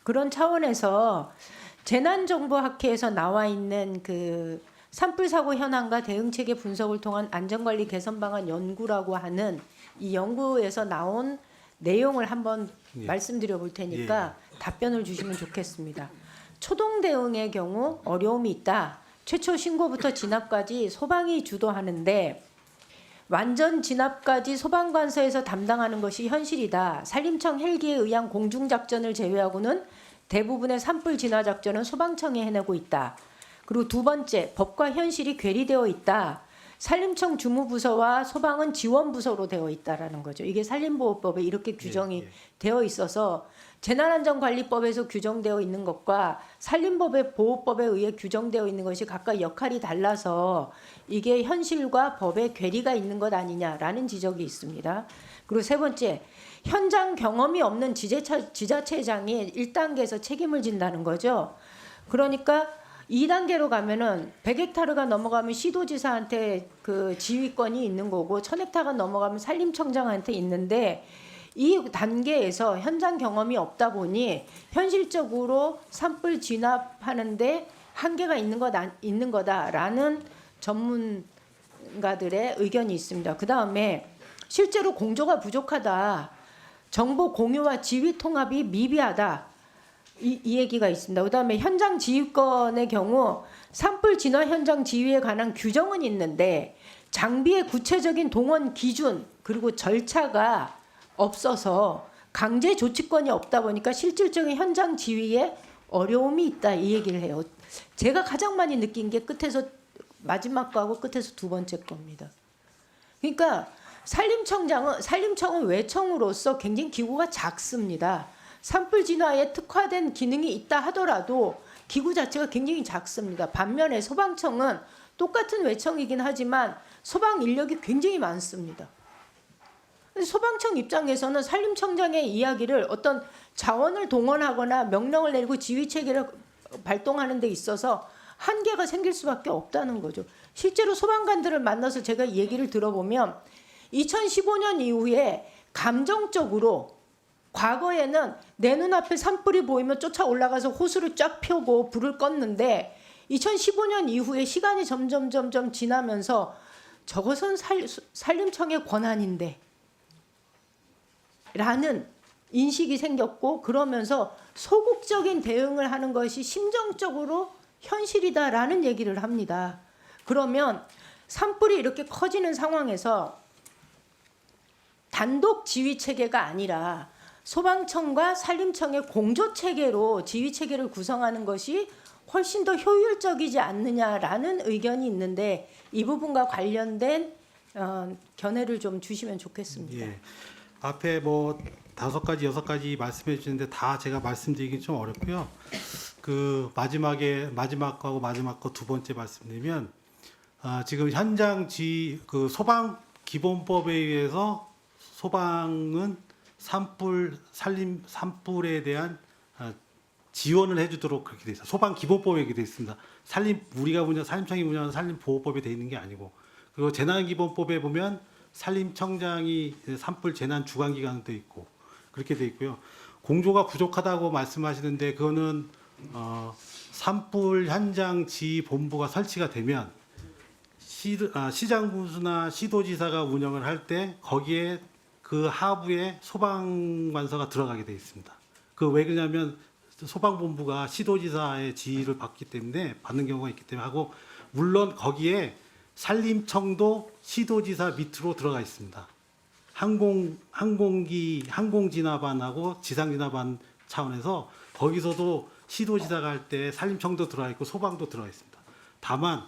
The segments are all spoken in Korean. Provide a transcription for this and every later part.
그런 차원에서 재난정보학회에서 나와 있는 그 산불 사고 현황과 대응 체계 분석을 통한 안전관리 개선 방안 연구라고 하는 이 연구에서 나온 내용을 한번 예. 말씀드려 볼 테니까 답변을 주시면 좋겠습니다. 초동 대응의 경우 어려움이 있다. 최초 신고부터 진압까지 소방이 주도하는데 완전 진압까지 소방관서에서 담당하는 것이 현실이다. 산림청 헬기에 의한 공중작전을 제외하고는 대부분의 산불 진화 작전은 소방청이 해내고 있다. 그리고 두 번째, 법과 현실이 괴리되어 있다. 산림청 주무부서와 소방은 지원부서로 되어 있다라는 거죠. 이게 산림보호법에 이렇게 규정이 되어 있어서 재난안전관리법에서 규정되어 있는 것과 산림법의 보호법에 의해 규정되어 있는 것이 각각 역할이 달라서 이게 현실과 법의 괴리가 있는 것 아니냐라는 지적이 있습니다. 그리고 세 번째, 현장 경험이 없는 지자체장이 1단계에서 책임을 진다는 거죠. 그러니까 2단계로 가면은 100헥타르가 넘어가면 시도지사한테 그 지휘권이 있는 거고 1000헥타르가 넘어가면 산림청장한테 있는데 이 단계에서 현장 경험이 없다 보니 현실적으로 산불 진압하는데 한계가 있는 거다라는 전문가들의 의견이 있습니다. 그다음에 실제로 공조가 부족하다. 정보 공유와 지휘 통합이 미비하다. 이 얘기가 있습니다. 그다음에 현장 지휘권의 경우 산불 진화 현장 지휘에 관한 규정은 있는데 장비의 구체적인 동원 기준 그리고 절차가 없어서 강제 조치권이 없다 보니까 실질적인 현장 지휘에 어려움이 있다 이 얘기를 해요. 제가 가장 많이 느낀 게 끝에서 마지막 거하고 끝에서 두 번째 겁니다. 그러니까 산림청은 외청으로서 굉장히 기구가 작습니다. 산불 진화에 특화된 기능이 있다 하더라도 기구 자체가 굉장히 작습니다. 반면에 소방청은 똑같은 외청이긴 하지만 소방 인력이 굉장히 많습니다. 소방청 입장에서는 산림청장의 이야기를 어떤 자원을 동원하거나 명령을 내리고 지휘 체계를 발동하는 데 있어서 한계가 생길 수밖에 없다는 거죠. 실제로 소방관들을 만나서 제가 얘기를 들어보면 2015년 이후에 감정적으로 과거에는 내 눈앞에 산불이 보이면 쫓아 올라가서 호수를 쫙 펴고 불을 껐는데 2015년 이후에 시간이 점점 지나면서 저것은 산림청의 권한인데 라는 인식이 생겼고 그러면서 소극적인 대응을 하는 것이 심정적으로 현실이다라는 얘기를 합니다. 그러면 산불이 이렇게 커지는 상황에서 단독 지휘 체계가 아니라 소방청과 산림청의 공조 체계로 지휘 체계를 구성하는 것이 훨씬 더 효율적이지 않느냐라는 의견이 있는데 이 부분과 관련된 견해를 좀 주시면 좋겠습니다. 예. 앞에 뭐 5가지, 6가지 말씀해 주시는데 다 제가 말씀드리기 좀 어렵고요. 그 마지막 거 두 번째 말씀드리면 지금 현장 그 소방 기본법에 의해서 소방은 산불에 대한 지원을 해주도록 그렇게 돼 있어요. 소방 기본법에 이렇게 돼 있습니다. 산림청이 운영하는 산림보호법에 돼 있는 게 아니고 그리고 재난기본법에 보면 산림청장이 산불 재난 주관기관도 있고 그렇게 돼 있고요. 공조가 부족하다고 말씀하시는데 그거는 산불 현장 지휘 본부가 설치가 되면 시장군수나 시도지사가 운영을 할 때 거기에 그 하부에 소방관서가 들어가게 돼 있습니다. 그 왜 그러냐면 소방본부가 시도지사의 지휘를 받는 경우가 있기 때문에 하고 물론 거기에 산림청도 시도지사 밑으로 들어가 있습니다. 항공진화반하고 지상진화반 차원에서 거기서도 시도지사가 할 때 산림청도 들어가 있고 소방도 들어가 있습니다. 다만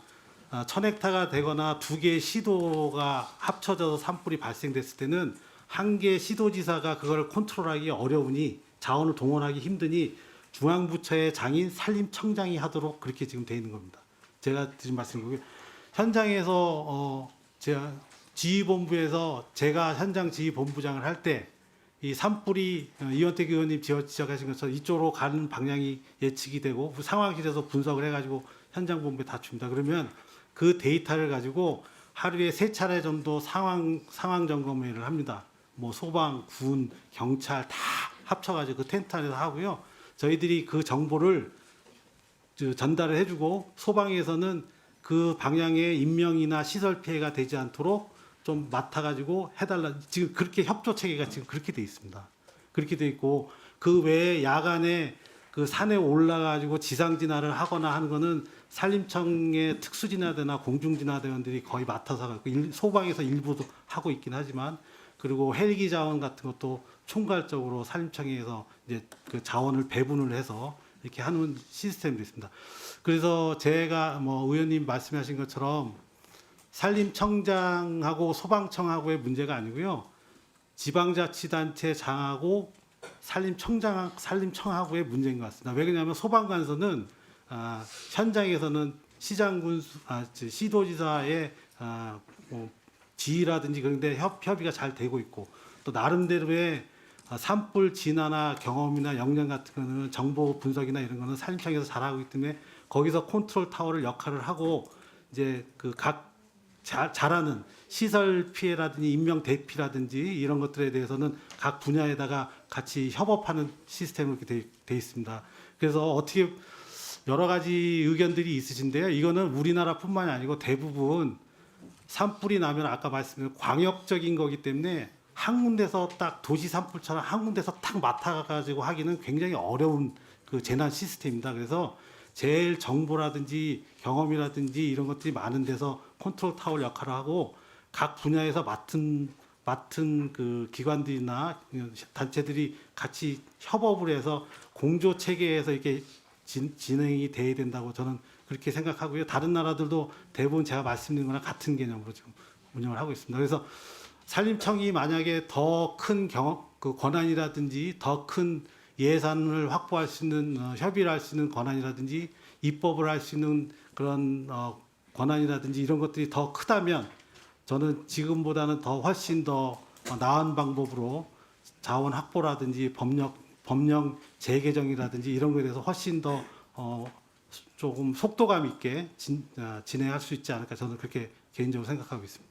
1000헥타가 되거나 2개의 시도가 합쳐져서 산불이 발생됐을 때는 한 개 시도지사가 그걸 컨트롤하기 어려우니 자원을 동원하기 힘드니 중앙부처의 장인 산림청장이 하도록 그렇게 지금 돼 있는 겁니다. 제가 드린 말씀이고요. 현장에서 제가 지휘본부에서 제가 현장 지휘본부장을 할 때 이 산불이 이원택 의원님 지적하신 것처럼 이쪽으로 가는 방향이 예측이 되고 상황실에서 분석을 해가지고 현장 본부에 다 줍니다. 그러면 그 데이터를 가지고 하루에 3차례 정도 상황 점검회를 합니다. 뭐 소방, 군, 경찰 다 합쳐가지고 그 텐트 안에서 하고요. 저희들이 그 정보를 전달을 해주고 소방에서는 그 방향의 인명이나 시설 피해가 되지 않도록 좀 맡아가지고 해달라. 지금 그렇게 협조 체계가 지금 그렇게 돼 있습니다. 그렇게 돼 있고 그 외에 야간에 그 산에 올라가지고 지상 진화를 하거나 하는 거는 산림청의 특수진화대나 공중진화대원들이 거의 맡아서 갖고 소방에서 일부도 하고 있긴 하지만 그리고 헬기 자원 같은 것도 총괄적으로 산림청에서 이제 그 자원을 배분을 해서 이렇게 하는 시스템도 있습니다. 그래서 제가 뭐 의원님 말씀하신 것처럼 산림청장하고 소방청하고의 문제가 아니고요. 지방자치단체장하고 산림청하고의 문제인 것 같습니다. 왜 그러냐면 소방관서는 현장에서는 시도지사의 뭐 지휘라든지 그런데 협의가 잘 되고 있고 또 나름대로의 산불 진화나 경험이나 역량 같은 거는 정보 분석이나 이런 거는 산림청에서 잘하고 있기 때문에 거기서 컨트롤 타워를 역할을 하고 이제 그 각 잘하는 시설 피해라든지 인명 대피라든지 이런 것들에 대해서는 각 분야에다가 같이 협업하는 시스템으로 이렇게 돼 있습니다. 그래서 어떻게 여러 가지 의견들이 있으신데요. 이거는 우리나라뿐만이 아니고 대부분 산불이 나면 아까 말씀드린 광역적인 거기 때문에 한 군데서 딱 도시 산불처럼 한 군데서 딱 맡아가지고 하기는 굉장히 어려운 그 재난 시스템입니다. 그래서 제일 정보라든지 경험이라든지 이런 것들이 많은 데서 컨트롤 타워 역할을 하고 각 분야에서 맡은 그 기관들이나 단체들이 같이 협업을 해서 공조 체계에서 이렇게 진행이 돼야 된다고 저는 그렇게 생각하고요. 다른 나라들도 대부분 제가 말씀드린 거랑 같은 개념으로 지금 운영을 하고 있습니다. 그래서 산림청이 만약에 더 큰 그 권한이라든지 더 큰 예산을 확보할 수 있는 협의를 할 수 있는 권한이라든지 입법을 할 수 있는 그런 권한이라든지 이런 것들이 더 크다면 저는 지금보다는 더 훨씬 더 나은 방법으로 자원 확보라든지 법령 재개정이라든지 이런 거에 대해서 훨씬 더 조금 속도감 있게 진행할 수 있지 않을까 저는 그렇게 개인적으로 생각하고 있습니다.